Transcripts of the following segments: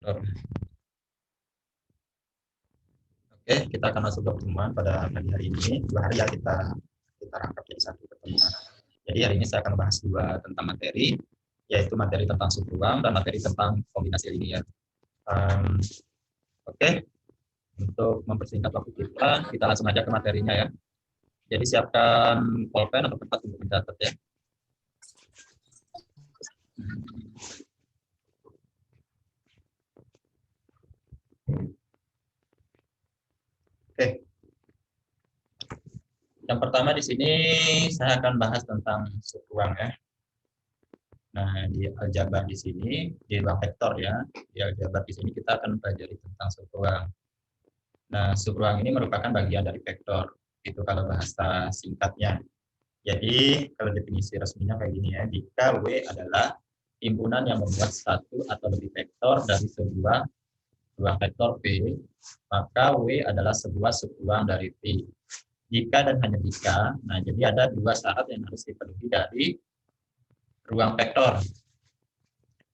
Oke, kita akan masuk ke pertemuan pada pagi hari ini. 2 hari ya kita rangkap jadi satu pertemuan. Jadi hari ini saya akan bahas dua tentang materi, yaitu materi tentang suhu ruang dan materi tentang kombinasi linear. Oke, untuk mempersingkat waktu kita langsung aja ke materinya ya. Jadi siapkan pulpen atau kertas untuk mencatat ya. Oke. Yang pertama di sini saya akan bahas tentang suhu ruang ya. Nah, di aljabar di sini di ruang vektor ya. Di aljabar di sini kita akan pelajari tentang suhu ruang. Nah, suhu ruang ini merupakan bagian dari vektor. Itu kalau bahasa singkatnya. Jadi, kalau definisi resminya kayak gini ya. Jika W adalah himpunan yang membuat satu atau lebih vektor dari sebuah ruang vektor V, maka W adalah sebuah subruang dari V. Jika dan hanya jika, nah jadi ada dua syarat yang harus dipenuhi dari ruang vektor,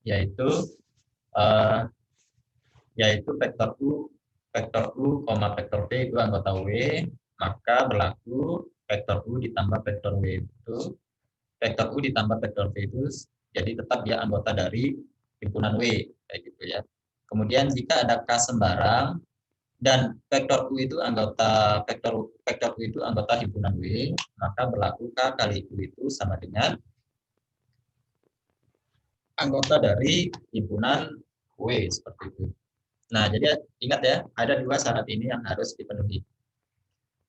yaitu uh, vektor U, vektor V itu anggota W, maka berlaku vektor U ditambah vektor W itu vektor U ditambah vektor V itu jadi tetap dia anggota dari himpunan W kayak gitu ya. Kemudian jika ada K sembarang dan vektor U itu anggota vektor U itu anggota himpunan W, maka berlaku K kali U itu sama dengan anggota dari himpunan W seperti itu. Nah, jadi ingat ya, ada dua syarat ini yang harus dipenuhi.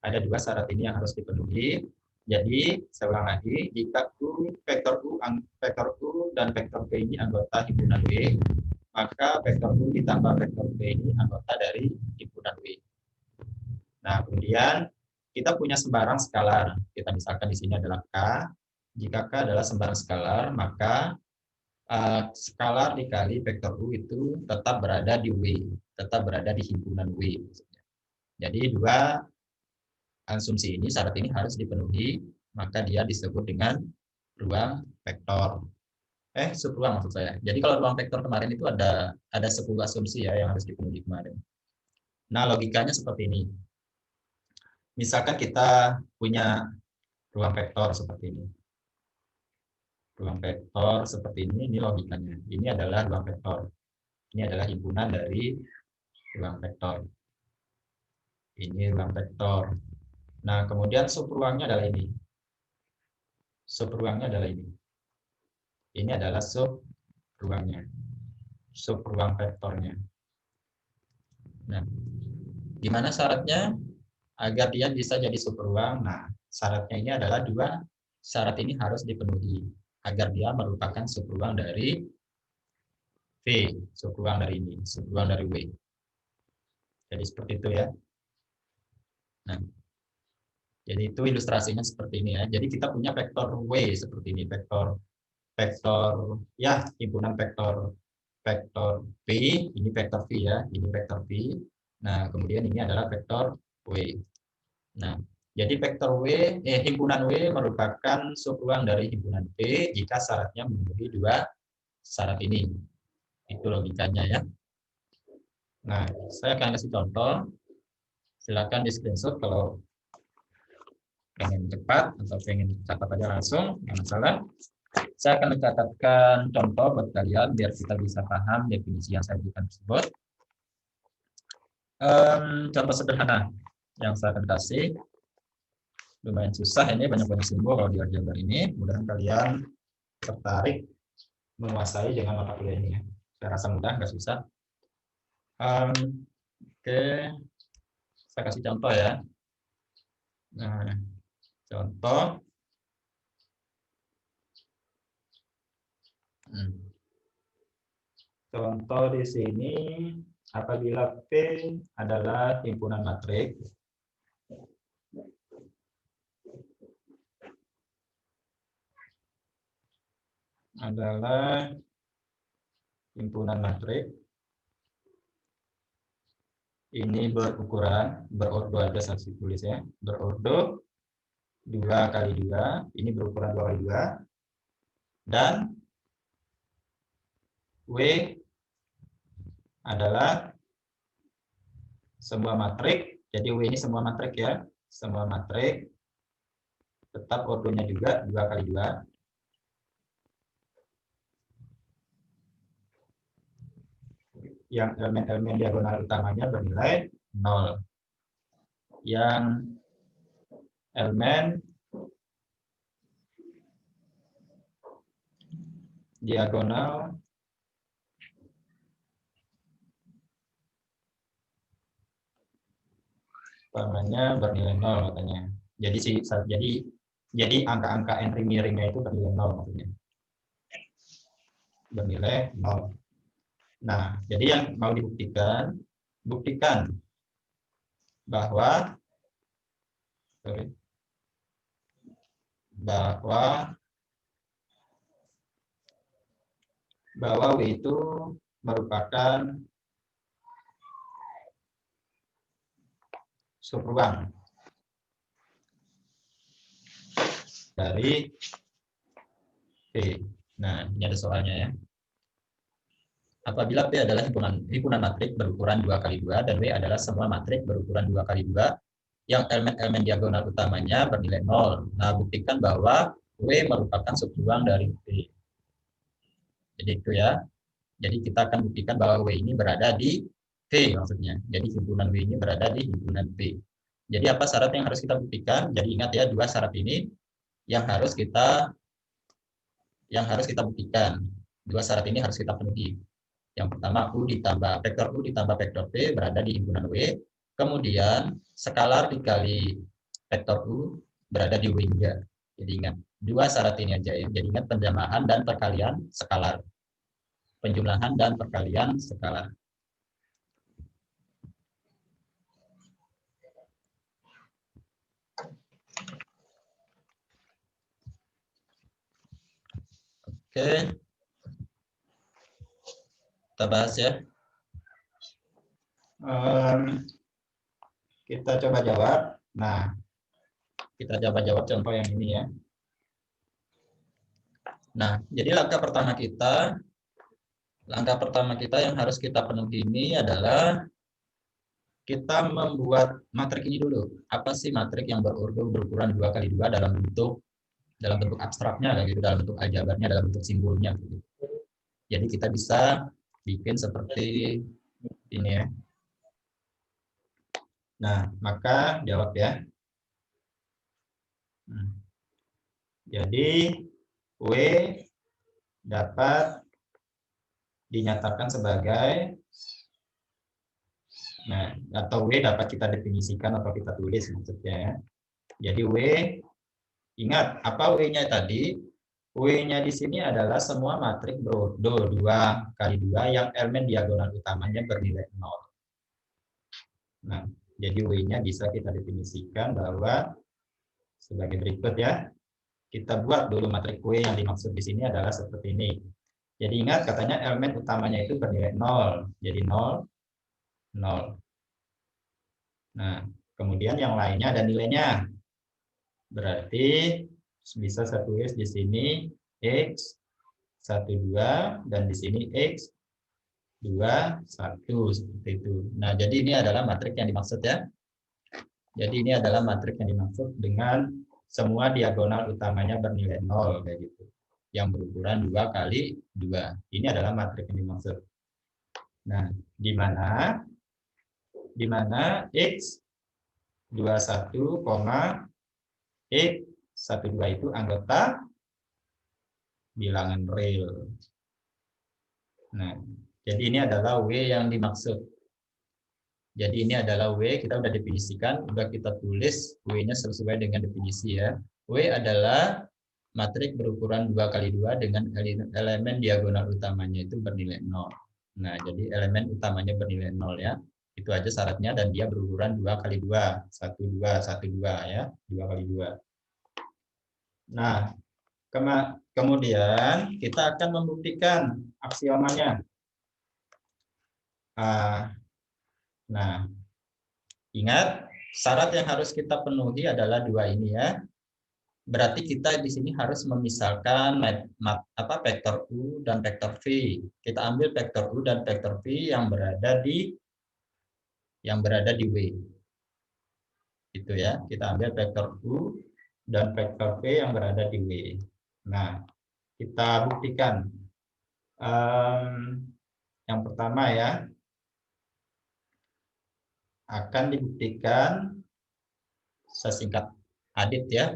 Ada dua syarat ini yang harus dipenuhi. Jadi, saya ulang lagi, jika vektor U dan vektor V ini anggota himpunan W, maka vektor U ditambah vektor V ini anggota dari himpunan W. Nah, kemudian kita punya sembarang skalar. Kita misalkan di sini adalah K. Jika K adalah sembarang skalar, maka skalar dikali vektor U itu tetap berada di W, tetap berada di himpunan W. Jadi dua asumsi ini, syarat ini harus dipenuhi, maka dia disebut dengan ruang vektor. Subruang maksud saya. Jadi kalau ruang vektor kemarin itu ada 10 asumsi ya yang harus dipenuhi kemarin. Nah, logikanya seperti ini. Misalkan kita punya ruang vektor seperti ini. Ruang vektor seperti ini logikanya. Ini adalah ruang vektor. Ini adalah himpunan dari ruang vektor. Ini ruang vektor. Nah, kemudian subruangnya adalah ini. Subruangnya adalah ini. Ini adalah subruangnya. Subruang vektornya. Nah, gimana syaratnya agar dia bisa jadi subruang? Nah, syaratnya ini adalah dua syarat ini harus dipenuhi agar dia merupakan subruang dari V, subruang dari ini, subruang dari W. Jadi seperti itu ya. Nah, jadi itu ilustrasinya seperti ini ya. Jadi kita punya vektor W seperti ini, vektor ya, himpunan vektor V, ini vektor V ya, ini vektor V. Nah, kemudian ini adalah vektor W. Nah, jadi vektor himpunan W merupakan subruang dari himpunan V jika syaratnya memenuhi dua syarat ini. Itu logikanya ya. Nah, saya akan kasih contoh. Silakan di screenshot kalau pengen cepat atau pengen catat aja langsung, nggak masalah. Saya akan mencatatkan contoh buat kalian biar kita bisa paham definisi yang saya berikan tersebut. Contoh sederhana yang saya akan kasih, lumayan susah ini, banyak simbol kalau di aljabar ini. Mudah-mudahan kalian tertarik menguasai dengan mata kuliah ini. Saya rasa mudah, nggak susah. Oke, saya kasih contoh ya. Nah, contoh. Contoh di sini, apabila P adalah himpunan matriks, ini berukuran berordo ada saksi tulisnya berordo 2 kali 2, ini berukuran 2 kali 2, dan W adalah semua matrik. Jadi W ini semua matrik ya. Semua matrik. Tetap ordonya juga 2 kali 2. Yang elemen-elemen diagonal utamanya bernilai 0. Yang elemen diagonal utamanya bernilai 0 katanya. Jadi angka-angka entry miringnya itu bernilai 0 maksudnya. Bernilai 0. Nah, jadi yang mau dibuktikan, buktikan bahwa W itu merupakan subruang dari P. Nah, ini ada soalnya ya. Apabila P adalah himpunan matrik berukuran 2 kali 2 dan W adalah semua matrik berukuran 2 kali 2 yang elemen-elemen diagonal utamanya bernilai 0. Nah, buktikan bahwa W merupakan subruang dari P. Jadi itu ya. Jadi kita akan buktikan bahwa W ini berada di P maksudnya. Jadi himpunan W ini berada di himpunan P. Jadi apa syarat yang harus kita buktikan? Jadi ingat ya, 2 syarat ini yang harus kita buktikan. 2 syarat ini harus kita penuhi. Yang pertama vektor U ditambah vektor P berada di himpunan W. Kemudian skalar dikali vektor U berada di W juga. Jadi ingat 2 syarat ini aja ya. Jadi ingat penjumlahan dan perkalian skalar. Penjumlahan dan perkalian skalar. Oke. Kita bahas ya. Kita coba jawab. Nah, kita coba jawab contoh yang ini ya. Nah, jadi langkah pertama kita yang harus kita penuhi ini adalah kita membuat matrik ini dulu. Apa sih matrik yang berukuran 2 kali 2 dalam bentuk abstraknya, gitu, dalam bentuk aljabarnya, dalam bentuk simbolnya. Gitu. Jadi kita bisa bikin seperti ini ya. Nah, maka jawab ya. Jadi W dapat dinyatakan sebagai, nah, atau W dapat kita definisikan atau kita tulis maksudnya ya. Jadi W, ingat apa W-nya tadi? W-nya di sini adalah semua matrik berordo 2 kali 2 yang elemen diagonal utamanya bernilai 0. Nah, jadi W-nya bisa kita definisikan bahwa sebagai berikut ya. Kita buat dulu matrik W yang dimaksud di sini adalah seperti ini. Jadi ingat katanya elemen utamanya itu bernilai 0. Jadi 0, 0. Nah, kemudian yang lainnya ada nilainya. Berarti bisa saya tulis di sini X 12 dan di sini X 21 seperti itu. Nah, jadi ini adalah matrik yang dimaksud ya. Jadi ini adalah matrik yang dimaksud dengan semua diagonal utamanya bernilai 0 kayak gitu. Yang berukuran 2 kali 2. Ini adalah matrik yang dimaksud. Nah, di mana X 21, X 12 itu anggota bilangan real. Nah, jadi ini adalah W yang dimaksud. Jadi ini adalah W, kita udah definisikan, udah kita tulis W-nya sesuai dengan definisi ya. W adalah matrik berukuran 2 kali 2 dengan elemen diagonal utamanya itu bernilai 0. Nah, jadi elemen utamanya bernilai 0 ya. Itu aja syaratnya dan dia berukuran 2 kali 2, 1, 2, 1, 2 ya, 2 kali 2. Nah, kemudian kita akan membuktikan aksiomanya. Nah, ingat syarat yang harus kita penuhi adalah 2 ini ya. Berarti kita di sini harus memisahkan vektor U dan vektor V. Kita ambil vektor U dan vektor V yang berada di W. Gitu ya. Kita ambil vektor U dan vektor V yang berada di W. Nah, kita buktikan. Yang pertama ya, akan dibuktikan sesingkat Adit ya.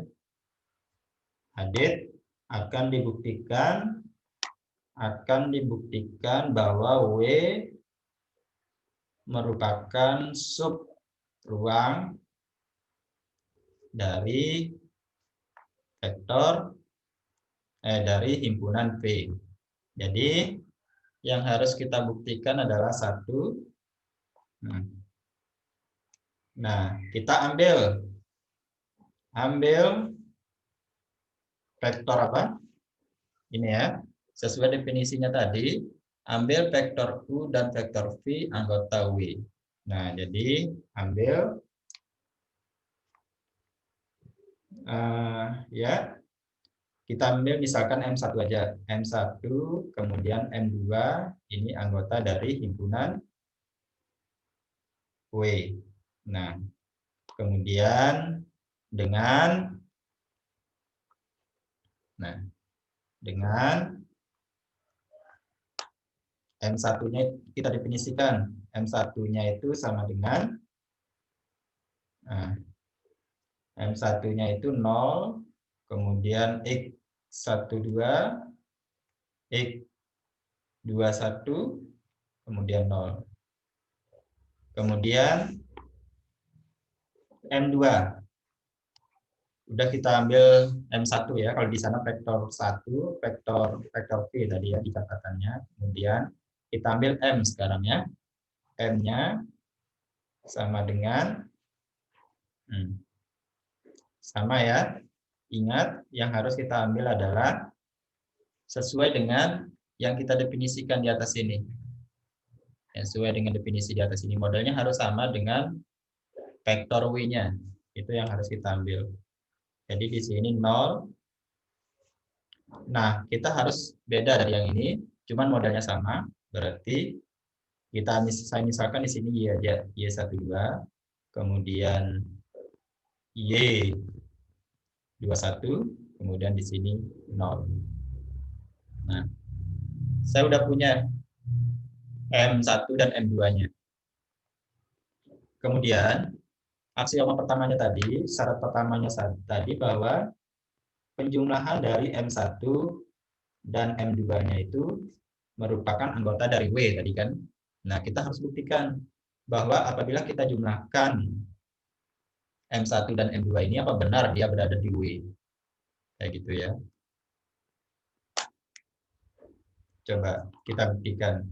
Adit akan dibuktikan bahwa W merupakan sub ruang dari dari himpunan V. Jadi yang harus kita buktikan adalah satu. Nah, kita ambil vektor apa? Ini ya. Sesuai definisinya tadi, ambil vektor U dan vektor V anggota W. Nah, jadi ambil ya. Kita ambil misalkan M1 aja. M1 kemudian M2 ini anggota dari himpunan W. Nah, kemudian dengan M1-nya kita definisikan. M1-nya itu sama dengan M1-nya itu 0, kemudian X12, X21, kemudian 0. Kemudian M2. Udah kita ambil M1 ya, kalau di sana vektor 1, vektor V tadi ya di catatannya. Kemudian kita ambil M sekarang ya. M-nya sama dengan sama ya. Ingat, yang harus kita ambil adalah sesuai dengan yang kita definisikan di atas ini. Sesuai dengan definisi di atas ini, modelnya harus sama dengan vektor W-nya. Itu yang harus kita ambil. Jadi di sini 0. Nah, kita harus beda dari yang ini, cuman modelnya sama. Berarti saya misalkan di sini Y aja, Y12, kemudian Y21, kemudian di sini 0. Nah, saya udah punya M1 dan M2-nya. Kemudian aksioma pertamanya tadi, syarat pertamanya tadi bahwa penjumlahan dari M1 dan M2-nya itu merupakan anggota dari W tadi kan. Nah, kita harus buktikan bahwa apabila kita jumlahkan M1 dan M2 ini, apa benar dia berada di W. Kayak gitu ya. Coba kita buktikan.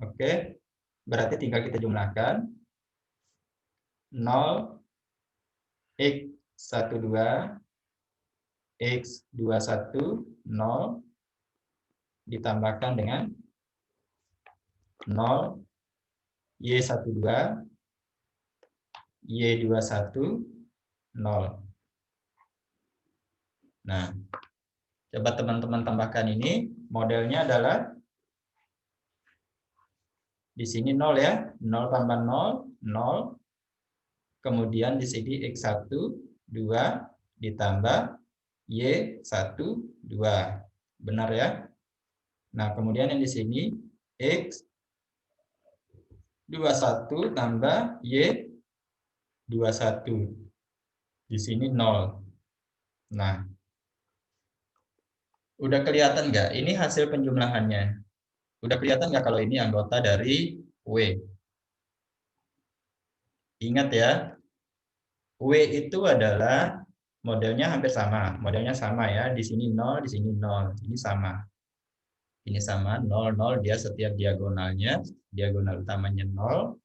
Oke. Berarti tinggal kita jumlahkan. 0, X12, X21, 0, ditambahkan dengan 0, Y12, Y21, 0. Nah, coba teman-teman tambahkan ini. Modelnya adalah di sini 0 ya. 0 tambah 0, 0. Kemudian di sini X1, 2, ditambah Y1, 2. Benar ya? Nah, kemudian yang di sini X21 tambah Y21. Di sini 0. Nah, udah kelihatan nggak? Ini hasil penjumlahannya. Udah kelihatan nggak kalau ini anggota dari W? Ingat ya, W itu adalah modelnya hampir sama. Modelnya sama ya. Di sini 0, di sini 0. Ini sama. Ini sama, 0, 0. Dia setiap diagonalnya, diagonal utamanya 0.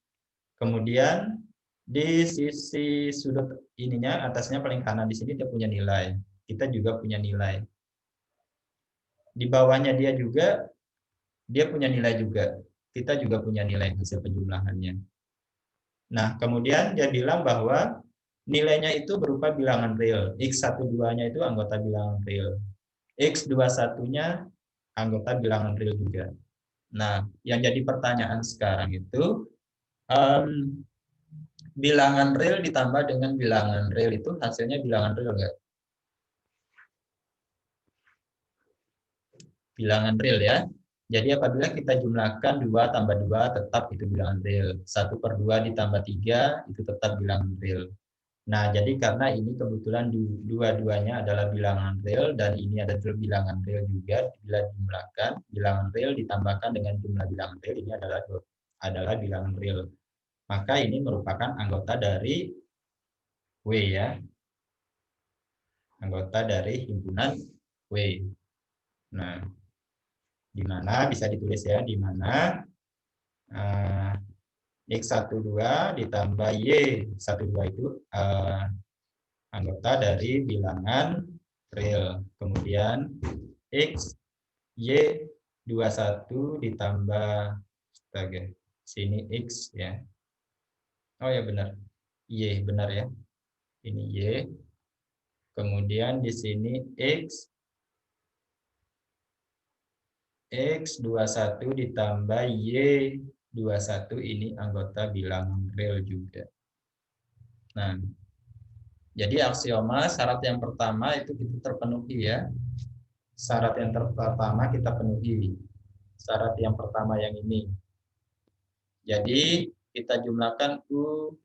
Kemudian di sisi sudut ininya, atasnya paling kanan di sini dia punya nilai. Kita juga punya nilai. Di bawahnya dia punya nilai juga. Kita juga punya nilai hasil penjumlahannya. Nah, kemudian dia bilang bahwa nilainya itu berupa bilangan real. X12-nya itu anggota bilangan real. X21-nya anggota bilangan real juga. Nah, yang jadi pertanyaan sekarang itu, bilangan real ditambah dengan bilangan real itu hasilnya bilangan real nggak? Bilangan real ya. Jadi apabila kita jumlahkan 2 tambah 2 tetap itu bilangan real. 1/2 ditambah 3 itu tetap bilangan real. Nah, jadi karena ini kebetulan dua-duanya adalah bilangan real dan ini ada bilangan real juga, bila jumlahkan bilangan real ditambahkan dengan jumlah bilangan real ini adalah bilangan real. Maka ini merupakan anggota dari W ya. Anggota dari himpunan W. Nah, di mana bisa ditulis ya, di mana X12 ditambah Y12 itu anggota dari bilangan real. Kemudian X, Y21 ditambah sini X ya. Oh ya benar. Y benar ya. Ini Y. Kemudian di sini X21 ditambah Y21 ini anggota bilangan real juga. Nah, jadi aksioma syarat yang pertama itu kita terpenuhi ya. Syarat yang pertama kita penuhi. Syarat yang pertama yang ini. Jadi kita jumlahkan U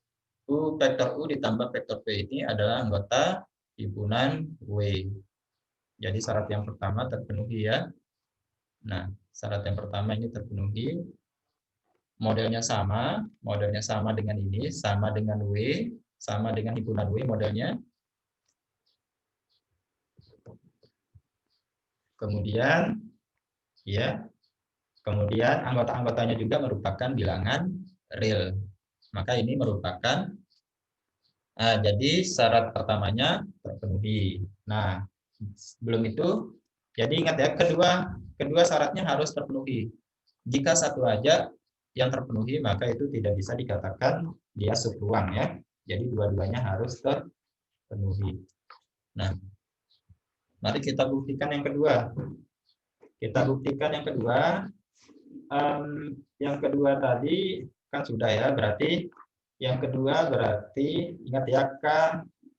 vektor U ditambah vektor V ini adalah anggota himpunan W. Jadi syarat yang pertama terpenuhi ya. Nah, syarat yang pertama ini terpenuhi. Modelnya sama dengan ini, sama dengan W, sama dengan himpunan W modelnya. Kemudian ya, kemudian anggota-anggotanya juga merupakan bilangan real. Maka ini merupakan jadi syarat pertamanya terpenuhi. Nah, sebelum itu jadi ingat ya, kedua syaratnya harus terpenuhi. Jika satu aja yang terpenuhi maka itu tidak bisa dikatakan dia subruang ya. Jadi dua-duanya harus terpenuhi. Nah, mari kita buktikan yang kedua. Kita buktikan yang kedua. Yang kedua tadi kan sudah ya, berarti yang kedua berarti ingat ya, K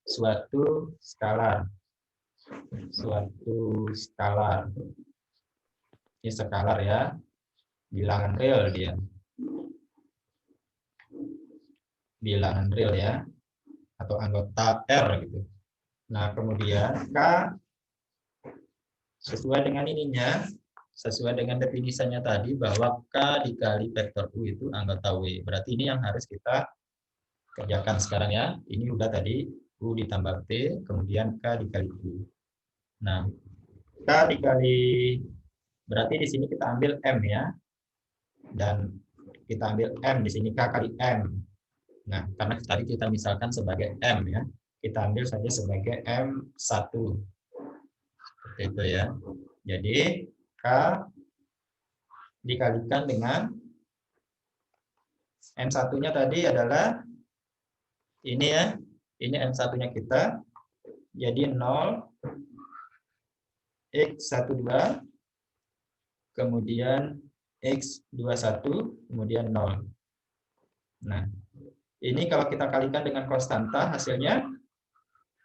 suatu skalar. Suatu skalar. Ini skalar ya, bilangan real dia. Bilangan real ya, atau anggota R gitu. Nah, kemudian K sesuai dengan ininya, sesuai dengan definisinya tadi bahwa K dikali vektor U itu anggota W. Berarti ini yang harus kita kerjakan sekarang ya. Ini udah tadi U ditambah T, kemudian K dikali U. Nah, K dikali, berarti di sini kita ambil M ya. Dan kita ambil M di sini K kali M. Nah, karena tadi kita misalkan sebagai M ya. Kita ambil saja sebagai M1. Seperti itu ya. Jadi K dikalikan dengan M1-nya tadi adalah ini ya. Ini M1-nya kita. Jadi 0 X12 kemudian X21 kemudian 0. Nah, ini kalau kita kalikan dengan konstanta hasilnya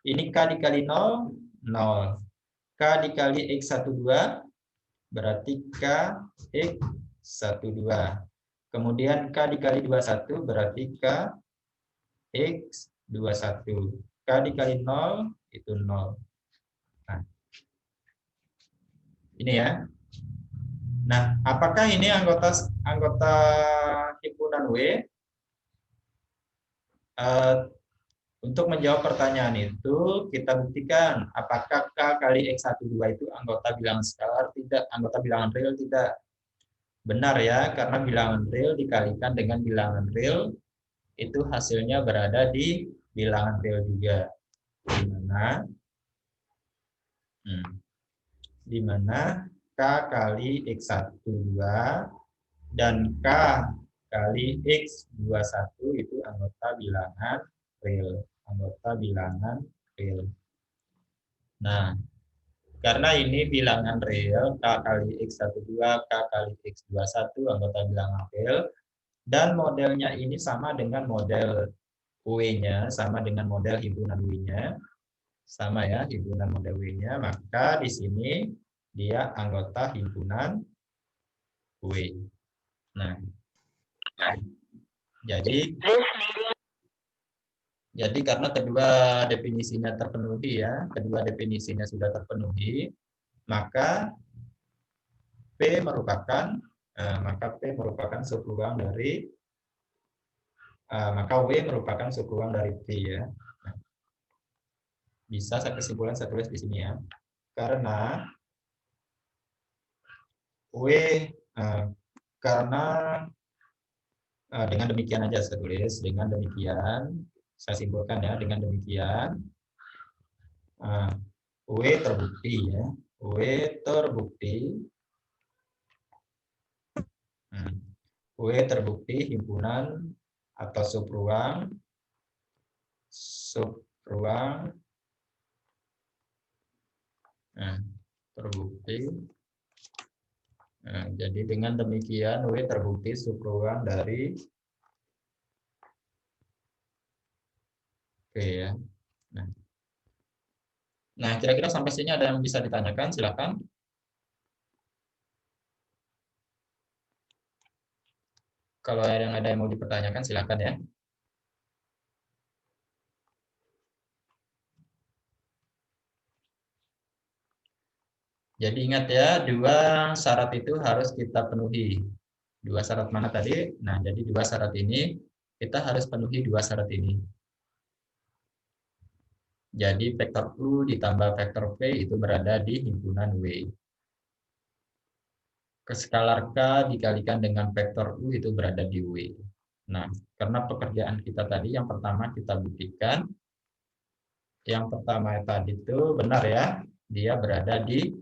ini K dikali 0 0. K dikali X12 berarti K X12. Kemudian K dikali 21 berarti K X21. K dikali 0 itu 0. Nah, ini ya. Nah, apakah ini anggota himpunan W? Untuk menjawab pertanyaan itu, kita buktikan apakah K kali X12 itu anggota bilangan skalar tidak, anggota bilangan real tidak. Benar ya, karena bilangan real dikalikan dengan bilangan real itu hasilnya berada di bilangan real juga. Di mana K kali X12 dan K kali X21 itu anggota bilangan real. anggota bilangan real. Nah, karena ini bilangan real, K kali X12, K kali X21 anggota bilangan real, dan modelnya ini sama dengan model W-nya, sama dengan model himpunan W-nya, sama ya, himpunan model W-nya, maka di sini dia anggota himpunan W. Nah, jadi karena kedua definisinya terpenuhi ya, kedua definisinya sudah terpenuhi, maka P merupakan subruang dari maka W merupakan subruang dari P ya. Nah, bisa saya kesimpulan saya tulis di sini ya. Karena W karena dengan demikian aja saya tulis, dengan demikian saya simpulkan ya, dengan demikian W terbukti ya, W terbukti himpunan atau subruang terbukti. Nah, jadi dengan demikian W terbukti subruang dari P ya. Nah, kira-kira sampai sini ada yang bisa ditanyakan? Silakan. Kalau ada yang mau dipertanyakan, silakan ya. Jadi ingat ya, dua syarat itu harus kita penuhi. Dua syarat mana tadi? Nah, jadi dua syarat ini, kita harus penuhi dua syarat ini. Jadi vektor U ditambah vektor V itu berada di himpunan W. Skalar K dikalikan dengan vektor U itu berada di W. Nah, karena pekerjaan kita tadi, yang pertama kita buktikan, yang pertama tadi itu benar ya, dia berada di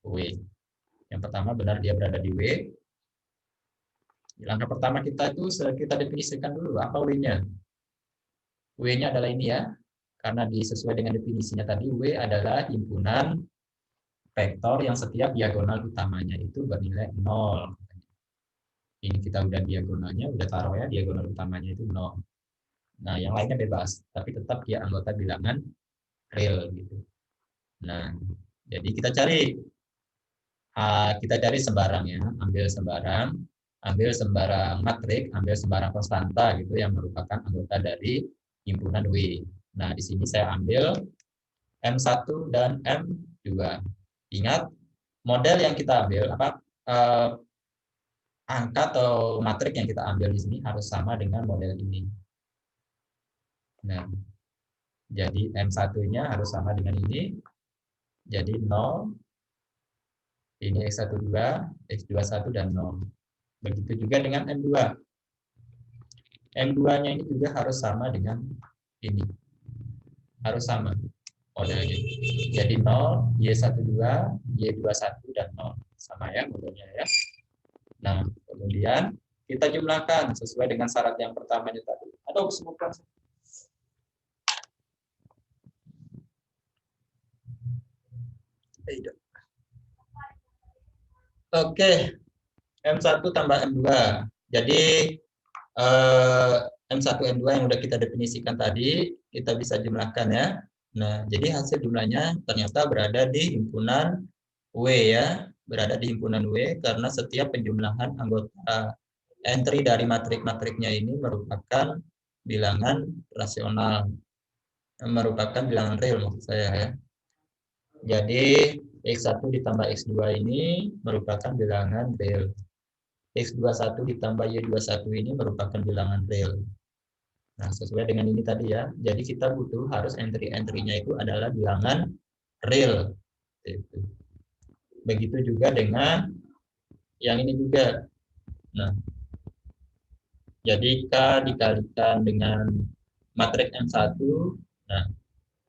W. Yang pertama benar dia berada di W. Langkah pertama kita definisikan dulu apa W-nya. W-nya adalah ini ya, karena sesuai dengan definisinya tadi, W adalah himpunan vektor yang setiap diagonal utamanya itu bernilai 0. Ini kita udah diagonalnya, udah taruh ya, diagonal utamanya itu 0. Nah, yang lainnya bebas, tapi tetap dia anggota bilangan real gitu. Nah, jadi kita cari sembarang ya, ambil sembarang matrik, ambil sembarang konstanta gitu yang merupakan anggota dari himpunan W. Nah, di sini saya ambil M1 dan M2. Ingat, model yang kita ambil angka atau matrik yang kita ambil di sini harus sama dengan model ini. Nah, jadi M1-nya harus sama dengan ini. Jadi 0, ini X12, X21 dan 0. Begitu juga dengan M2. M2-nya ini juga harus sama dengan ini. Harus sama modelnya. Jadi 0, Y12, Y21 dan 0. Sama ya modelnya ya. Nah, kemudian kita jumlahkan sesuai dengan syarat yang pertamanya tadi. Atau sebutkan. Oke, M1 tambah M2. Jadi M1, M2 yang udah kita definisikan tadi, kita bisa jumlahkan ya. Nah, jadi hasil jumlahnya ternyata berada di himpunan W ya, berada di himpunan W karena setiap penjumlahan anggota entry dari matrik-matriknya ini merupakan bilangan rasional, merupakan bilangan real maksud saya ya. Jadi X1 ditambah X2 ini merupakan bilangan real. X21 ditambah Y21 ini merupakan bilangan real. Nah, sesuai dengan ini tadi ya. Jadi kita butuh harus entry-entry-nya itu adalah bilangan real. Begitu juga dengan yang ini juga. Nah, jadi K dikalikan dengan matrik M1. Nah,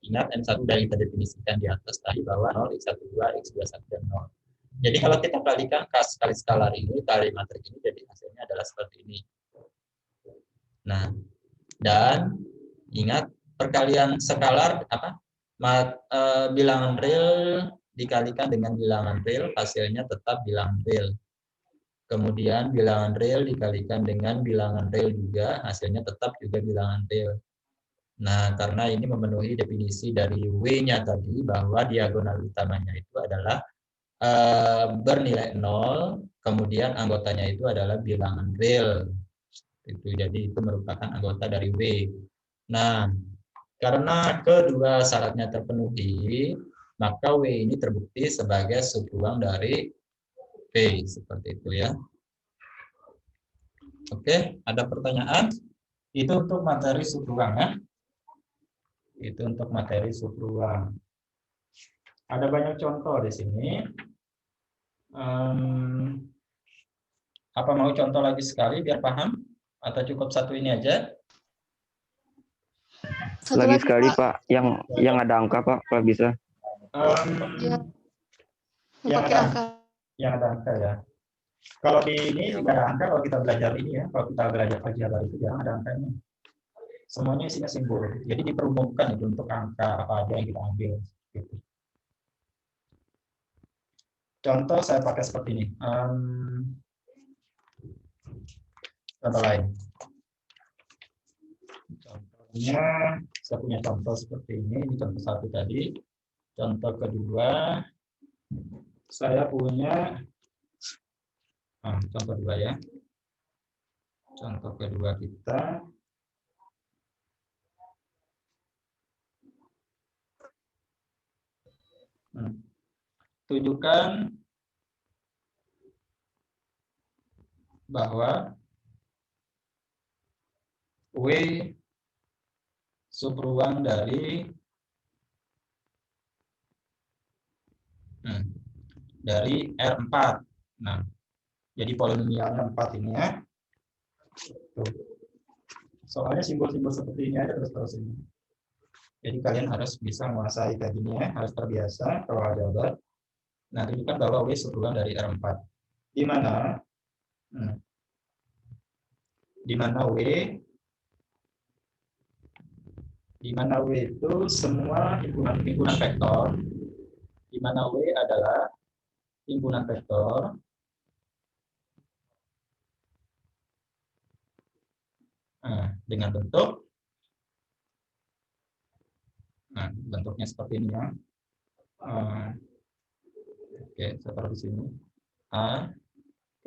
ingat M1 sudah kita definisikan di atas tadi bahwa 0, X12, X21, dan 0. Jadi kalau kita kalikan K kali skalar ini, kali matrik ini, jadi hasilnya adalah seperti ini. Nah, dan ingat perkalian skalar apa? Bilangan real dikalikan dengan bilangan real, hasilnya tetap bilangan real. Kemudian bilangan real dikalikan dengan bilangan real juga, hasilnya tetap juga bilangan real. Nah, karena ini memenuhi definisi dari W-nya tadi, bahwa diagonal utamanya itu adalah bernilai 0, kemudian anggotanya itu adalah bilangan real. Jadi itu merupakan anggota dari W. Nah, karena kedua syaratnya terpenuhi, maka W ini terbukti sebagai subruang dari P, seperti itu ya. Oke, ada pertanyaan? Itu untuk materi subruang ya. Itu untuk materi subruang. Ada banyak contoh di sini. Apa mau contoh lagi sekali biar paham? Atau cukup satu ini aja? Satu lagi sekali Pak, yang ada angka Pak, kalau bisa. Yang ada angka ya. Kalau di ini juga ada angka, kalau kita belajar ini ya, kalau kita belajar aljabar itu jarang ada angkanya. Semuanya isinya simbol. Jadi diperumumkan itu untuk angka apa aja yang kita ambil. Gitu. Contoh saya pakai seperti ini. Contoh lain. Contohnya, saya punya contoh seperti ini. Ini contoh satu tadi. Contoh kedua, saya punya contoh dua ya. Contoh kedua kita. Tunjukkan bahwa W subruang dari R4. Nah, jadi polinomialnya 4 ini ya. Tuh. Soalnya simbol-simbol seperti ini aja terus ini. Jadi kalian harus bisa menguasai kayak gini ya, harus terbiasa kalau aljabar. Nah, tunjukkan bahwa W subruang dari R4. Di mana? Di mana W itu semua himpunan vektor, di mana W adalah himpunan vektor dengan bentuk, bentuknya seperti ini ya. Oke, saya taruh di sini. A,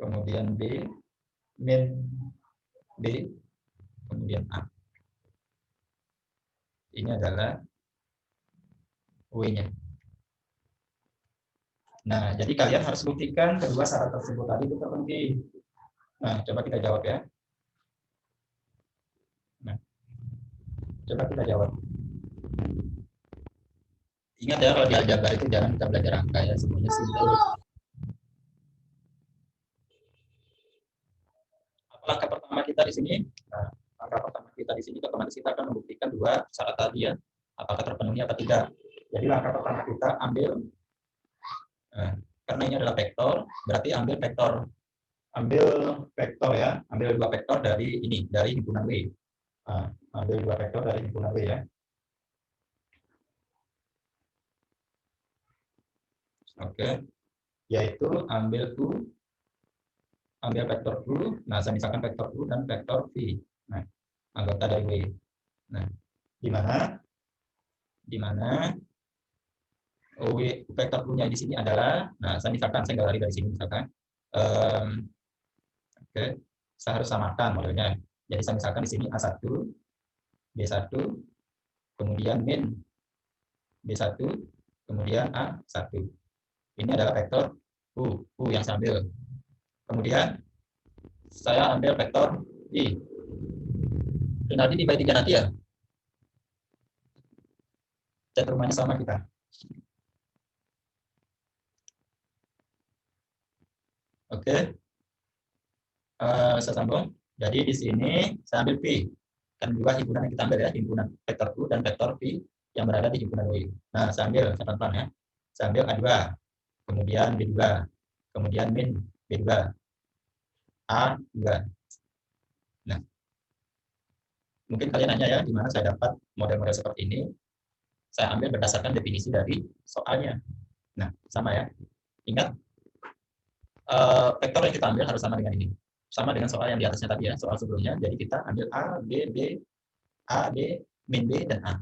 kemudian B, min B, kemudian A. Ini adalah W-nya. Nah, jadi kalian harus buktikan kedua syarat tersebut tadi itu terpenuhi. Nah, coba kita jawab ya. Nah, coba kita jawab. Ingat ya, kalau di aljabar itu jangan kita belajar angka ya, semuanya simbol. Apa langkah pertama kita di sini? Nah, langkah pertama kita di sini otomatis kita akan membuktikan dua syarat tadi ya, apakah terpenuhi atau tidak. Jadi langkah pertama kita ambil, karena ini adalah vektor, berarti ambil vektor ya, ambil dua vektor dari ini, dari himpunan W. Ambil dua vektor dari himpunan W ya. Oke, yaitu ambil vektor U, nah saya misalkan vektor U dan vektor V. Nah, anggota dari W. Nah, di mana vektor U-nya di sini adalah, nah saya misalkan saya nggak lari dari sini misalkan. Oke, saya harus samakan modelnya. Jadi saya misalkan di sini A1, B1, kemudian min B1, kemudian A1. Ini adalah vektor U yang saya ambil. Kemudian saya ambil vektor I. Nanti dibagi 3 nanti ya. Cat rumahnya sama kita. Oke. Saya sambung. Jadi di sini saya ambil P. Kan dua himpunan yang kita ambil ya, himpunan vektor U dan vektor P yang berada di himpunan W. Nah, saya ambil pelan-pelan ya. Saya ambil A2, kemudian B2, kemudian min B2, A2. Nah, Mungkin kalian nanya ya, di mana saya dapat model-model seperti ini? Saya ambil berdasarkan definisi dari soalnya. Nah, sama ya. Ingat, vektor yang kita ambil harus sama dengan ini. Sama dengan soal yang di atasnya tadi ya, soal sebelumnya. Jadi kita ambil A, B, min B, dan A.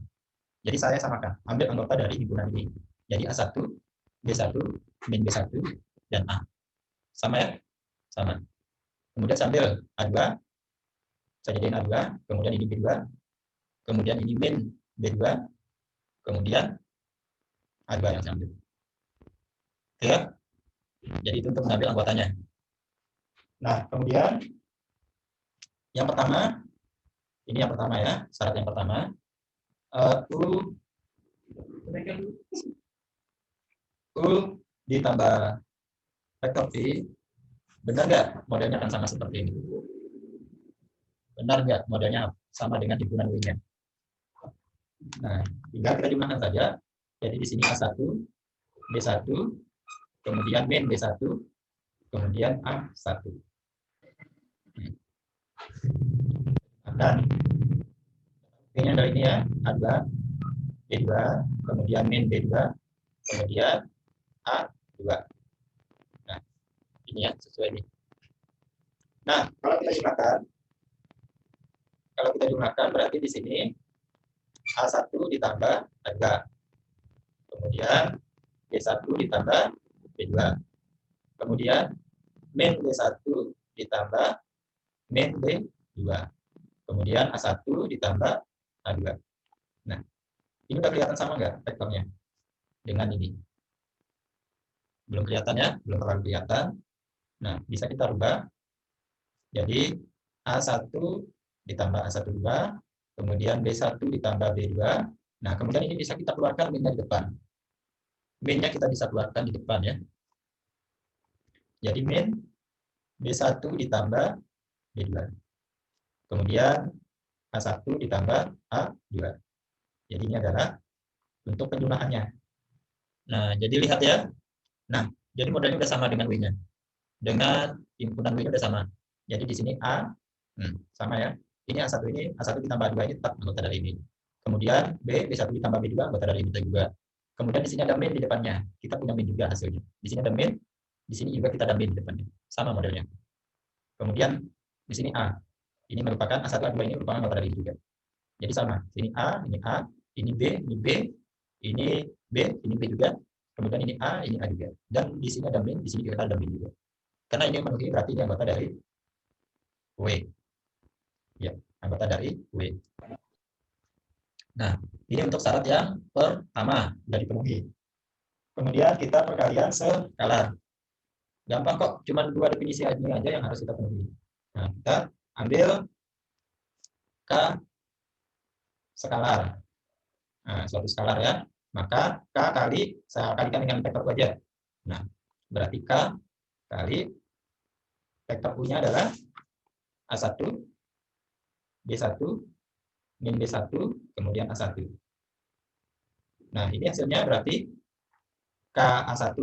Jadi saya samakan, ambil anggota dari himpunan ini. Jadi A1, B1, min B1, dan A. Sama ya? Sama. Kemudian saya ambil A2, saya jadiin A2, kemudian ini B2, kemudian ini min B2, kemudian A2 yang saya ambil. Oke ya? Jadi itu untuk mengambil anggotanya. Nah, kemudian yang pertama, ini yang pertama ya, syarat yang pertama, U ditambah vektor V, benar nggak modelnya akan sama seperti ini? Benar nggak modelnya sama dengan himpunan U-nya? Nah, tinggal kita jumlahkan saja. Jadi di sini A1, B1, kemudian min B1, kemudian A1. Dan ini dari ini ya, A2, B2, kemudian min B2, kemudian A2. Nah, ini ya, sesuai ini. Nah, kalau kita jumlahkan berarti di sini A1 ditambah A2, kemudian B1 ditambah B2, kemudian min B1 ditambah min B2, kemudian A1 ditambah A2. Nah, ini udah kelihatan sama nggak vektornya dengan ini? Belum kelihatan ya, belum terlalu kelihatan. Nah, bisa kita rubah. Jadi A1 ditambah A12, kemudian B1 ditambah B2. Nah, kemudian ini bisa kita keluarkan minnya di depan. Minnya kita bisa keluarkan di depan ya. Jadi min B1 ditambah B2. Kemudian A1 ditambah A2. Jadi ini adalah bentuk penjumlahannya. Nah, jadi lihat ya. Nah, jadi modelnya udah sama dengan W-nya. Dengan himpunan W-nya udah sama. Jadi di sini A, sama ya. Ini A1 ini, A1 ditambah 2 ini tetap anggota dari ini. Kemudian B, B1 ditambah B2 anggota dari ini juga. Kemudian di sini ada min di depannya. Kita punya min juga hasilnya. Di sini ada min, di sini juga kita ada min di depannya. Sama modelnya. Kemudian di sini A. Ini merupakan A1, A2 ini merupakan anggota dari ini juga. Jadi sama. Ini A, ini B, ini B, ini B juga. Kemudian ini A juga. Dan di sini ada min, di sini juga ada min juga. Karena ini memenuhi berarti ini anggota dari W. Ya, anggota dari W. Nah, ini untuk syarat yang pertama sudah dipenuhi. Kemudian kita perkalian skalar. Gampang kok, cuma 2 definisi ini aja yang harus kita penuhi. Nah, kita ambil K skalar. Nah, suatu skalar ya. Maka K kali, saya kalikan dengan vektor aja. Nah, berarti K kali vektor U-nya adalah A1, B1, min B1, kemudian A1. Nah, ini hasilnya berarti KA1,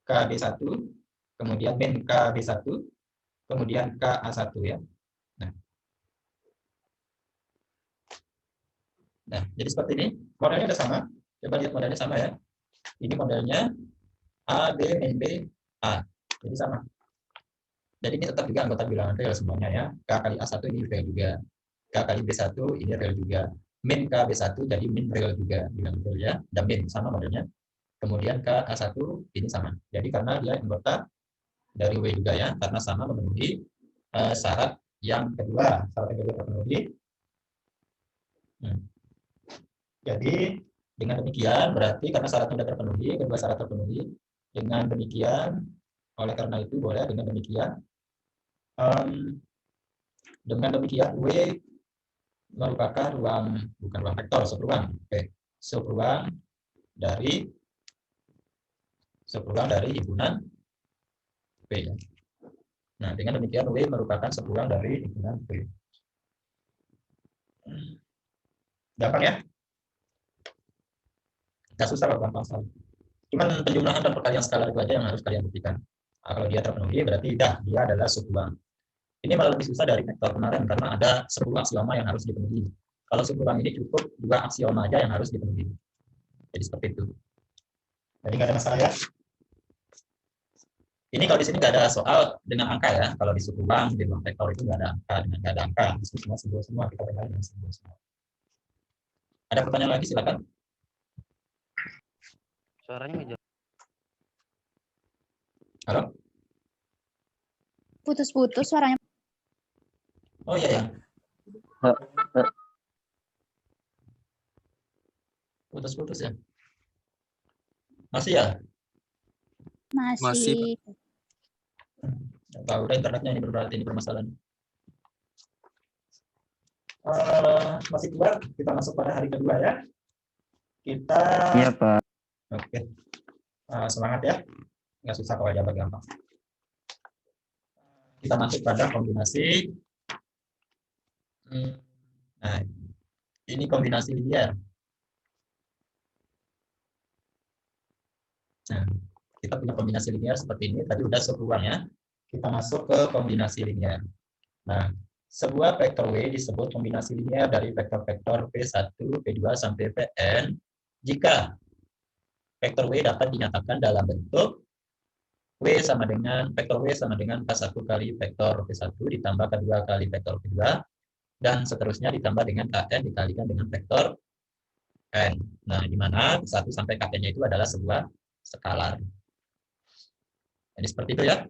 KB1, kemudian min KB1, kemudian KA1 ya. Nah, jadi seperti ini. Modelnya sudah sama. Coba lihat modelnya sama ya. Ini modelnya A, B, min B, A. Jadi sama. Jadi ini tetap juga anggota bilangan real semuanya ya. K kali A1 ini real juga. K kali B1 ini real juga. Min KB1 jadi min real juga. Bilangan real ya. Dan min sama modelnya. Kemudian KA1 ini sama. Jadi karena dia anggota dari W juga ya. Karena sama memenuhi syarat yang kedua. Syarat yang kedua terpenuhi. Jadi dengan demikian berarti karena syaratnya sudah terpenuhi, kedua syarat terpenuhi. Dengan demikian, oleh karena itu boleh dengan demikian W merupakan bukan ruang vektor, subruang. Oke, subruang dari himpunan V. Nah, dengan demikian W merupakan subruang dari himpunan V. Gampang ya? Nggak susah kok, gampang sekali. Cuman penjumlahan dan perkalian skalar itu aja yang harus kalian buktikan. Nah, kalau dia terpenuhi berarti dia adalah subruang. Ini malah lebih susah dari vektor kemarin karena ada 10 aksioma yang harus dipenuhi. Kalau 10 ini cukup 2 aksioma aja yang harus dipenuhi. Jadi seperti itu. Jadi nggak ada masalah ya. Ini kalau di sini nggak ada soal dengan angka ya. Kalau di suku bank, di ruang vektor itu nggak ada angka, dengan nggak ada angka. Di sini semua simbol semua, kita bermain dengan simbol semua. Ada pertanyaan lagi, silakan. Suaranya nggak jelas. Halo? Putus-putus suaranya. Oh iya ya. Putus-putus ya. Masih ya? Masih. Tahu udah internetnya ini berarti ini permasalahan. Masih kuat, kita masuk pada hari kedua ya. Kita Iya, Pak. oke. Semangat ya. Nggak susah kalau jabat gampang. Kita masuk pada kombinasi. Nah, ini kombinasi linear. Nah, kita punya kombinasi linear seperti ini. Tadi udah seruang ya. Kita masuk ke kombinasi linear. Nah, sebuah vektor W disebut kombinasi linear dari vektor-vektor P1, P2 sampai Pn jika vektor W dapat dinyatakan dalam bentuk W sama dengan vektor W sama dengan K1 kali vektor P1 ditambah K2 kali vektor P2 dan seterusnya ditambah dengan Kn dikalikan dengan vektor N. Nah, di mana 1 sampai Kn-nya itu adalah sebuah skalar. Jadi seperti itu ya.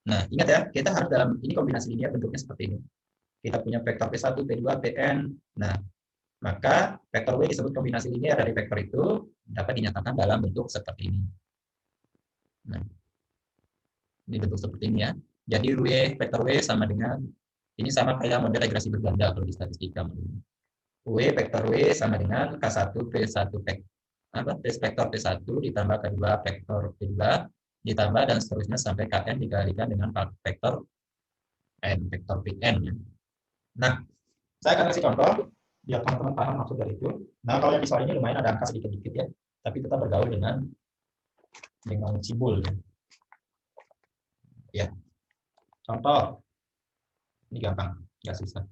Nah, ingat ya, kita harus dalam ini kombinasi linear bentuknya seperti ini. Kita punya vektor P1, P2, Pn. Nah, maka vektor W disebut kombinasi linear dari vektor itu dapat dinyatakan dalam bentuk seperti ini. Nah, ini bentuk seperti ini ya. Jadi W, vektor W sama dengan, ini sama kayak model regresi berganda kalau di statistika. W vektor W sama dengan K1 P1 vektor P1 ditambah K2 vektor P2 ditambah dan seterusnya sampai Kn dikalikan dengan vektor N, vektor Pn. Nah, saya akan kasih contoh biar teman-teman paham maksud dari itu. Nah, kalau yang di soal ini lumayan ada angka sedikit-sedikit ya, tapi tetap bergaul dengan simbol ya. Ya, contoh ini gampang, nggak susah.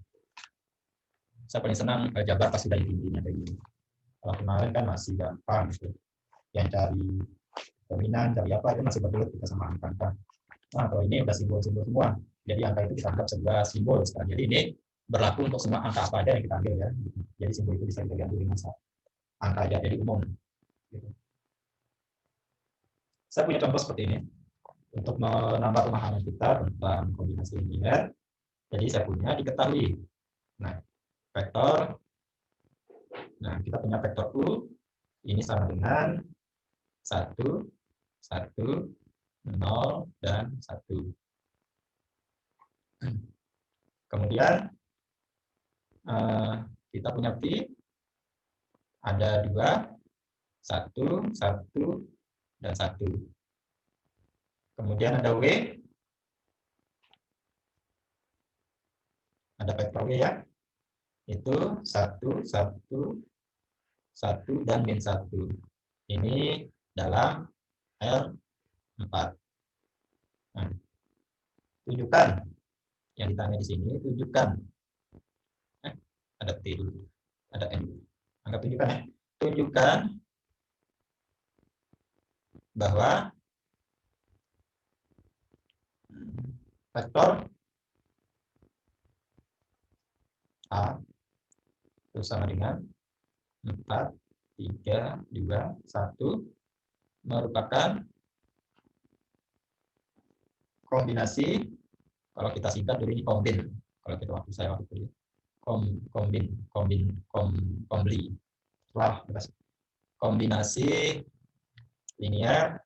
Saya paling senang jabar pas sudah intinya kayak gini. Kalau kemarin kan masih gampang gitu. Yang cari dominan, cari apa itu masih bergelut kita sama angka. Nah, kalau ini udah simbol-simbol semua. Jadi angka itu kita anggap sebuah simbol. Jadi ini berlaku untuk semua angka apa aja yang kita ambil ya. Jadi simbol itu bisa kita ganti dengan angka aja, jadi umum. Saya punya contoh seperti ini untuk menambah pemahaman kita tentang kombinasi linear. Jadi saya punya diketahui. Nah, vektor. Nah, kita punya vektor U ini sama dengan 1, 1, 0, dan 1. Kemudian kita punya P ada 2, 1, 1, dan 1. Kemudian ada W, ada vektor W ya, itu 1, 1, 1, dan min 1. Ini dalam R4. Nah, tunjukkan yang ditanya di sini, tunjukkan. Ada T dulu, ada N. Anggap tunjukkan ya. Tunjukkan bahwa vektor A itu sama dengan 4, 3, 2, 1 merupakan kombinasi, kalau kita singkat dulu ini kombin, kalau kita waktu saya waktu itu kombli. Wah, kombinasi linear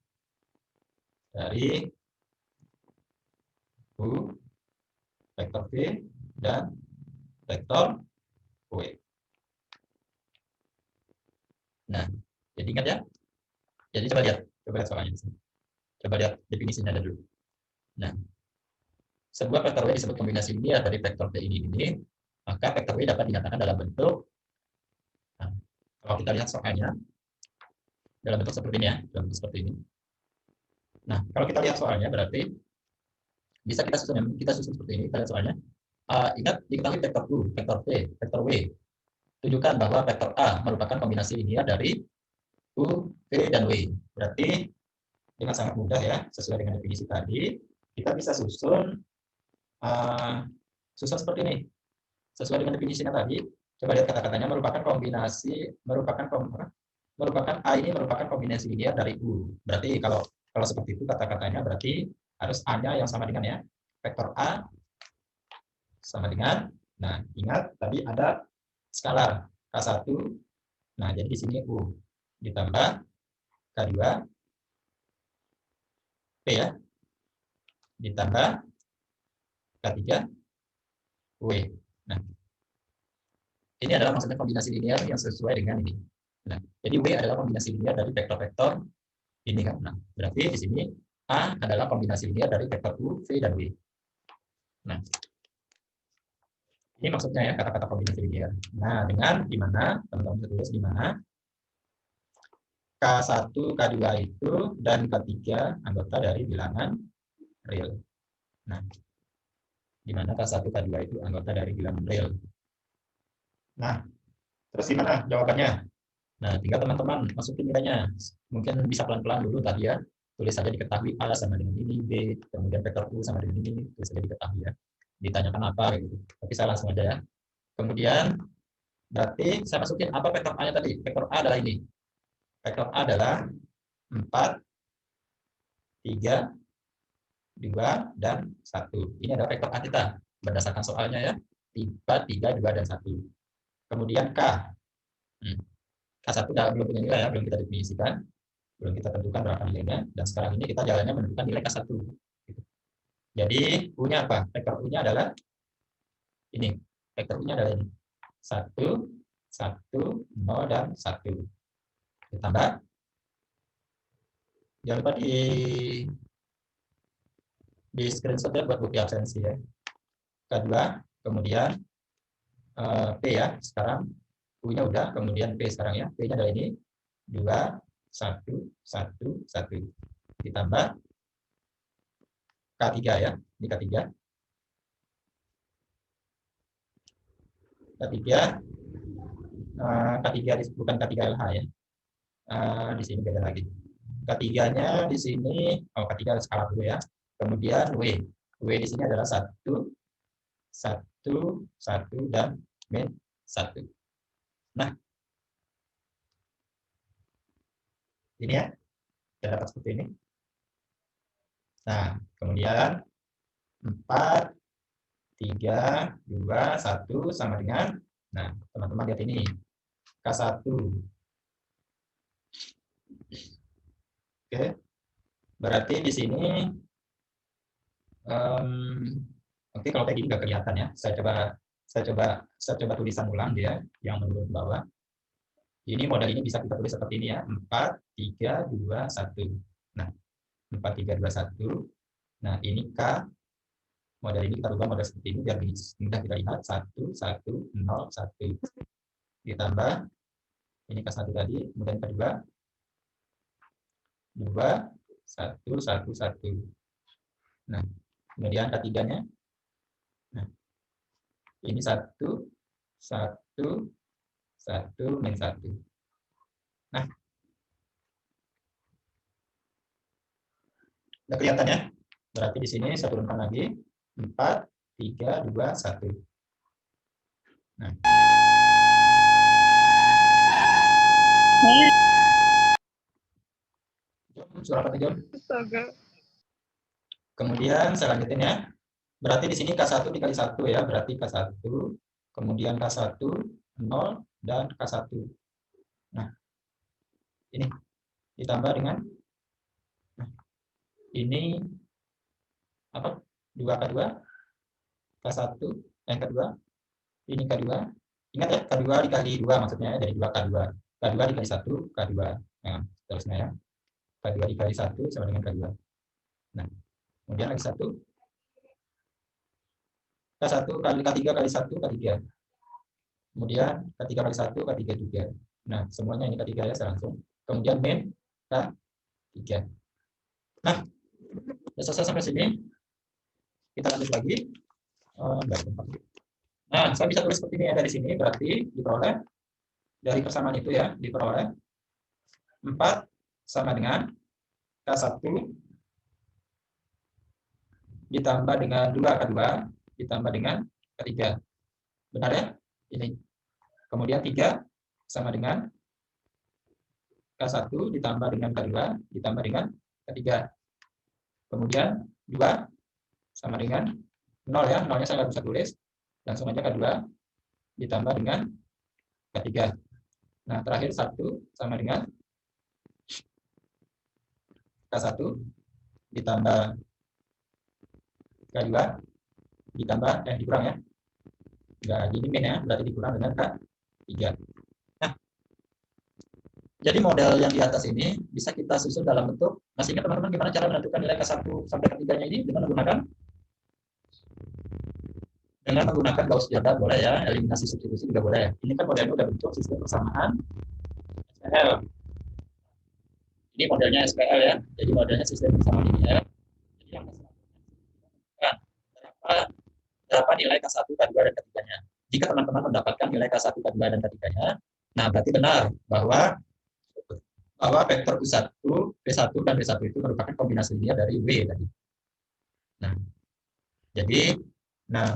dari U, vektor V, dan vektor W. Nah, jadi ingat ya. Jadi coba lihat soalnya di sini. Coba lihat definisinya ada dulu. Nah, sebuah vektor W disebut kombinasi linear dari vektor V ini, maka vektor W dapat dinyatakan dalam bentuk, nah, kalau kita lihat soalnya, dalam bentuk seperti ini ya, dalam bentuk seperti ini. Nah, kalau kita lihat soalnya berarti Bisa kita susun, kita susun seperti ini pada soalnya. Ingat diketahui vektor U, vektor V, vektor W. Tunjukkan bahwa vektor A merupakan kombinasi linear dari U, V, dan W. Berarti dengan sangat mudah ya, sesuai dengan definisi tadi, kita bisa susun susun seperti ini. Sesuai dengan definisinya tadi, coba lihat kata-katanya merupakan kombinasi, merupakan A ini merupakan kombinasi linear dari U. Berarti kalau seperti itu kata-katanya berarti harus A-nya yang sama dengan ya, vektor A sama dengan, nah ingat tadi ada skalar K1, nah jadi di sini U ditambah K2 P ya, ditambah K3 W. Nah, ini adalah maksudnya kombinasi linear yang sesuai dengan ini. Nah, jadi W adalah kombinasi linear dari vektor-vektor ini kan. Nah, berarti di sini A adalah kombinasi linear dari vektor U, V, dan W. Nah, ini maksudnya ya kata-kata kombinasi linear. Nah, dengan di mana teman-teman bisa tulis di mana K1, K2 itu dan K3 anggota dari bilangan real. Nah, di mana K1, K2 itu anggota dari bilangan real. Nah, terus gimana jawabannya? Nah, tinggal teman-teman masukin nilainya. Mungkin bisa pelan-pelan dulu tadi ya. Tulis saja diketahui A sama dengan ini, B, kemudian vektor U sama dengan ini, tulis saja diketahui ya. Ditanyakan apa gitu. Tapi saya langsung aja ya. Kemudian berarti saya masukin apa vektor A-nya tadi? Vektor A adalah ini. Vektor A adalah 4, 3, 2, dan 1. Ini adalah vektor A kita. Berdasarkan soalnya ya. 4, 3, 2, dan 1. Kemudian K. K1 belum punya nilai ya, belum kita definisikan. Belum kita tentukan berapa nilainya. Dan sekarang ini kita jalannya menentukan nilai K1. Jadi U-nya apa? Vektor U-nya adalah ini. Vektor U-nya adalah ini. 1, 1, 0, dan 1. Ditambah. Jangan lupa di screenshot ya buat bukti absensi ya. K2, kemudian P ya. Sekarang U-nya udah, kemudian P sekarang ya. P-nya adalah ini. 2, 1, 1, 1. Ditambah K3 ya. Ini K3. K3 bukan K3LH ya. Di sini beda lagi. K3-nya di sini, K3 skala dulu ya. Kemudian W. W di sini adalah 1, 1, 1, dan min 1. Nah, ini ya. Kita dapat seperti ini. Nah, kemudian 4, 3, 2, 1 sama dengan, nah teman-teman lihat ini, K1. Oke, berarti di sini, oke kalau kayak gini nggak kelihatan ya, saya coba tulisan ulang dia yang menurut bawah. Ini model ini bisa kita tulis seperti ini ya, 4, 3, 2, 1. Nah, 4, 3, 2, 1. Nah, ini K. Model ini kita rubah model seperti ini biar mudah kita lihat. 1, 1, 0, 1. Ditambah ini K1 tadi, kemudian kedua 2, 1, 1, 1. Nah, kemudian K3-nya. Nah, ini 1, 1, 1, min 1. Nah, udah kelihatan ya? Berarti di sini saya turunkan lagi. 4, 3, 2, 1. Nah. Suara apa Jom? Kemudian saya lanjutin ya. Berarti di sini K1 dikali 1 ya. Berarti K1, kemudian K1, 0, dan K1. Nah, ini ditambah dengan, nah, ini apa? 2K2, K1, yang kedua, ini K2. Ingat ya, K2 dikali 2 maksudnya, jadi 2K2. K2 dikali 1, K2. Nah, seterusnya ya. K2 dikali 1 sama dengan K2. Nah, kemudian lagi 1. K1 kali K3 kali 1, K3. Kemudian K3 kali 1, K3 juga. Nah, semuanya ini K3 ya, saya langsung. Kemudian min K3. Nah, sudah selesai sampai sini. Kita lanjut lagi. Nah, saya bisa tulis seperti ini ya dari sini, berarti diperoleh dari persamaan itu ya, diperoleh 4 sama dengan K1 ditambah dengan 2K2 ditambah dengan K3. Benar ya? Ini. Kemudian 3 sama dengan K1 ditambah dengan K2 ditambah dengan K3. Kemudian 2 sama dengan 0 ya, 0-nya saya nggak bisa tulis. Langsung aja K2 ditambah dengan K3. Nah, terakhir 1 sama dengan K1 ditambah K2 ditambah dikurang ya. Enggak gini min ya, berarti dikurang dengan K3. Nah, jadi model yang di atas ini bisa kita susun dalam bentuk, masih ingat teman-teman gimana cara menentukan nilai K1 sampai K3-nya ini dengan menggunakan Gauss-Jordan boleh ya, eliminasi substitusi juga boleh. Ini kan modelnya udah bentuk sistem persamaan SPL. Ini modelnya SPL ya, jadi modelnya sistem persamaan linear. Jadi yang berapa nilai K1, K2, dan K3-nya. Jika teman-teman mendapatkan nilai K1, K2, dan K3-nya, nah berarti benar bahwa vektor U1, P1, dan P1 itu merupakan kombinasi linear dari W tadi. Nah, jadi,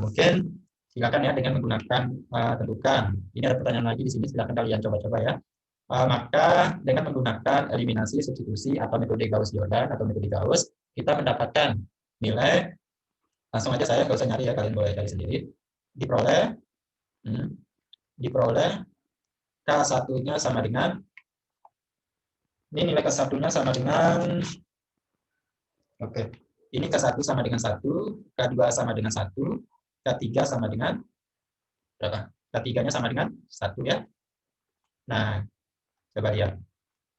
mungkin silakan ya dengan menggunakan tentukan. Ini ada pertanyaan lagi di sini, silakan kalian coba-coba ya. Maka dengan menggunakan eliminasi substitusi atau metode Gauss-Jordan atau metode Gauss, kita mendapatkan nilai, langsung aja saya nggak usah nyari ya, kalian boleh cari sendiri. Diperoleh K1-nya sama dengan, ini nilai K1-nya sama dengan, oke, ini K1 sama dengan 1, K2 sama dengan 1, K3 sama dengan berapa? K3-nya sama dengan 1 ya. Nah, coba lihat.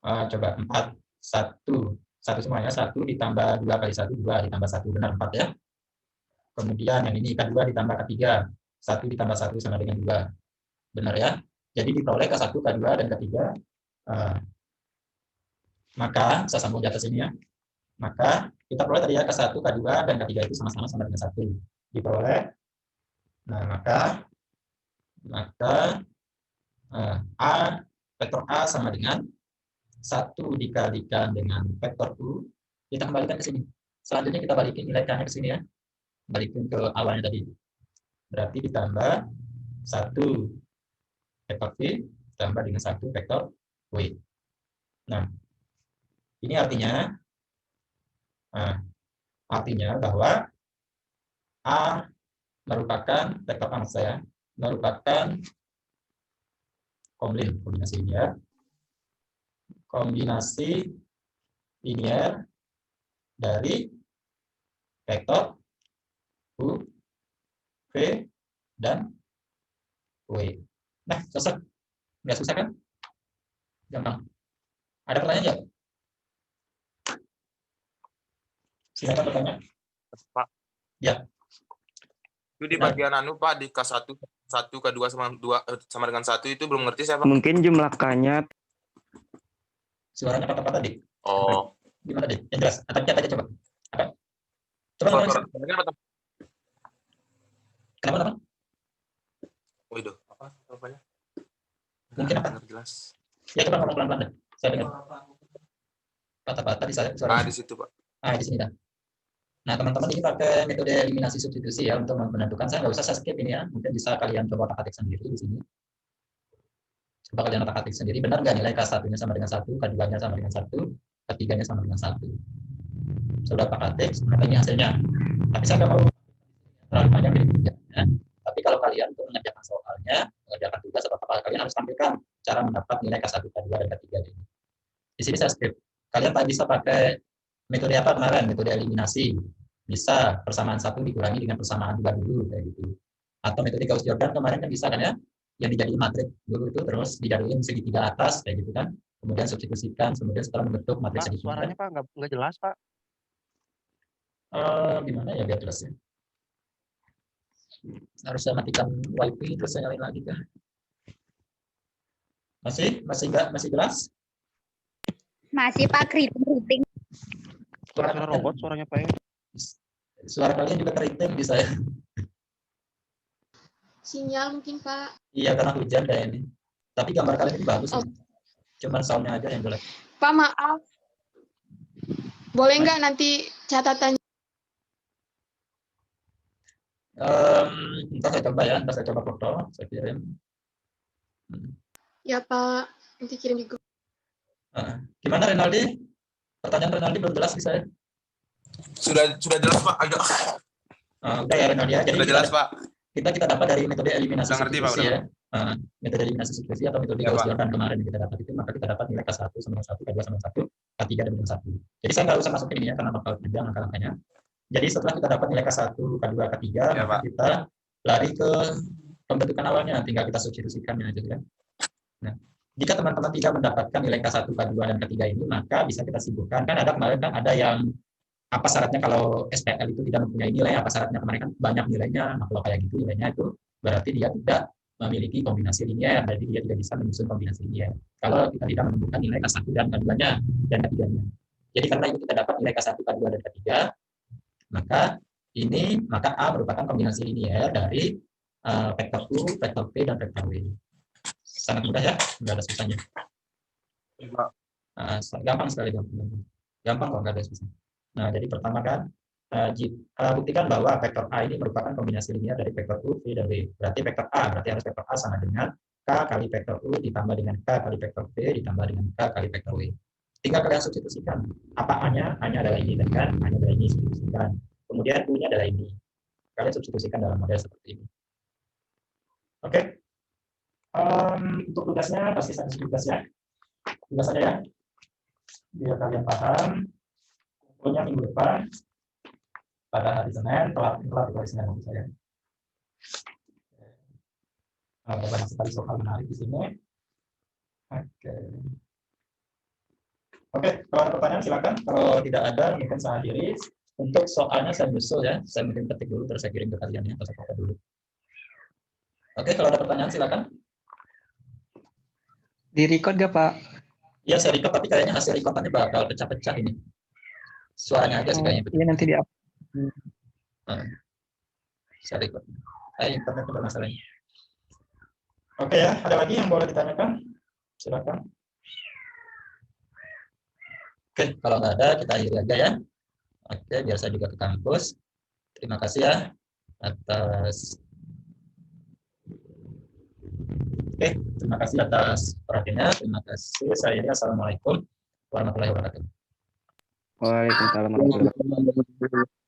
Coba 4, 1 semuanya, 1 ditambah 2 kali 1, 2 ditambah 1, benar 4 ya. Kemudian yang ini K2 ditambah K3, 1 ditambah 1 sama dengan 2. Benar ya. Jadi diperoleh K1, K2, dan K3. Maka, saya sambung di atas ini ya. Maka, kita peroleh tadi ya K1, K2, dan K3 itu sama-sama sama dengan 1. Diperoleh. Nah, maka vektor A sama dengan 1 dikalikan dengan vektor U, kita kembalikan ke sini. Selanjutnya kita balikin nilai K-nya ke sini ya. Balikin ke awalnya tadi. Berarti ditambah 1 vektor V ditambah dengan 1 vektor W. Nah, ini artinya bahwa A merupakan vektor A saya merupakan kombinasi linear dari vektor U, V, dan W. Nah, selesai. Nggak susah kan? Gampang. Ada pertanyaan nggak? Silakan bertanya. Pak. Ya. Itu di bagian Pak, di K1, K2 sama dengan 1 itu belum ngerti saya, Pak. Mungkin jumlah K-nya. Suaranya patah-patah, Dik. Oh. Gimana, Dik? Yang jelas. Atau cat aja coba. Apa? Coba Kenapa? Kenapa? Waduh, apa? Mungkin apa? Jelas. Ya, coba ngomong pelan-pelan deh. Saya dengar. Patah-patah di saya. Di situ, Pak. Di sini dah. Nah, teman-teman ini pakai metode eliminasi substitusi ya untuk menentukan. Saya nggak usah saya skip ini ya. Mungkin bisa kalian coba otak-atik sendiri di sini. Coba kalian otak-atik sendiri. Benar nggak nilai K1-nya sama dengan 1, K2-nya sama dengan 1, K3-nya sama dengan 1. Sudah otak-atik, maka ini hasilnya. Tapi saya nggak mau terlalu panjang ya. Tapi kalau kalian untuk mengerjakan soalnya, mengerjakan tugas atau apa, kalian harus tampilkan cara mendapat nilai K1, K2, dan K3 ini. Di sini saya skip. Kalian tak bisa pakai metode apa kemarin? Metode eliminasi. Bisa persamaan 1 dikurangi dengan persamaan 2 dulu kayak gitu. Atau metode Gauss-Jordan kemarin kan bisa kan ya? Yang dijadiin matriks dulu itu terus dijadiin segitiga atas kayak gitu kan. Kemudian substitusikan, kemudian setelah membentuk matriks segitiga. Suaranya Pak nggak jelas, Pak. Gimana ya biar jelas ya? Harus saya matikan wifi terus saya nyalain lagi kan? Masih jelas? Masih Pak, keriting. Suara robot suaranya Pak. Suara kalian juga teritem di saya. Sinyal mungkin, Pak. Iya, karena hujan kayak ini. Tapi gambar kalian ini bagus. Oh. Ya. Cuman soundnya aja yang jelek. Pak, maaf. Boleh nggak nanti catatan? Ntar saya coba ya, ntar saya coba foto, saya kirim. Ya, Pak. Nanti kirim di grup. Gimana Renaldi? Pertanyaan Renaldi belum jelas di saya. Sudah jelas Pak, agak Udah ya Renaldi ya. Jadi sudah jelas Pak. kita dapat dari metode eliminasi Udah ngerti, Pak, substitusi udah. ya. Metode eliminasi substitusi atau metode Ya, Gauss Pak. Jordan kemarin yang kita dapat itu, maka kita dapat nilai K1 sama dengan 1, K2 sama dengan 1, K3 dan dengan 1. Jadi saya nggak usah masukin ini ya, karena bakal panjang angka-angkanya. Jadi setelah kita dapat nilai K1, K2, K3, Ya, maka Pak. kita lari ke pembentukan awalnya, tinggal kita substitusikannya aja ya. Nah, jika teman-teman tidak mendapatkan nilai K1, K2, dan K3 ini, maka bisa kita simpulkan. Kan ada kemarin kan ada yang apa syaratnya kalau SPL itu tidak mempunyai nilai, apa syaratnya kemarin kan banyak nilainya. Nah, kalau kayak gitu nilainya itu berarti dia tidak memiliki kombinasi linier, jadi dia tidak bisa menyusun kombinasi linier. Kalau kita tidak menemukan nilai K1 dan K2-nya dan K3-nya. Jadi karena itu kita dapat nilai K1, K2, dan K3, maka A merupakan kombinasi linier dari vektor U, vektor P, dan vektor W. Sangat mudah ya, nggak ada susahnya. Gampang sekali, gampang kok, nggak ada susah. Nah, jadi pertama kan buktikan bahwa vektor A ini merupakan kombinasi linear dari vektor U, V, dan W. Berarti vektor A, berarti harus vektor A sama dengan K kali vektor U ditambah dengan K kali vektor V ditambah dengan K kali vektor W. Tinggal kalian substitusikan. Apa A-nya? A-nya adalah ini, kan? A-nya adalah ini, substitusikan. Kemudian U-nya adalah ini. Kalian substitusikan dalam model seperti ini. Oke. Untuk tugasnya, pasti saya tugasnya. Tugas saja ya. Biar kalian paham. Kumpulnya minggu depan. Pada hari Senin, telat di hari Senin maksud saya. Ada banyak sekali soal menarik di sini. Oke, kalau ada pertanyaan silakan. Kalau tidak ada, mungkin saya akhiri. Untuk soalnya saya nyusul ya. Saya mungkin ketik dulu, terus saya kirim ke kalian ya. Atau foto dulu. Oke, kalau ada pertanyaan silakan. Di record gak Pak? Iya, saya record, tapi kayaknya hasil recordannya bakal pecah-pecah ini. Suaranya aja sih kayaknya. Iya nanti di Saya record. Internet ada masalahnya. Oke ya, ada lagi yang boleh ditanyakan? Silakan. Oke, kalau nggak ada, kita akhiri aja ya. Oke, biar saya juga ke kampus. Terima kasih ya atas. Oke, terima kasih atas perhatiannya. Terima kasih. Assalamualaikum warahmatullahi wabarakatuh. Waalaikumsalam warahmatullahi wabarakatuh.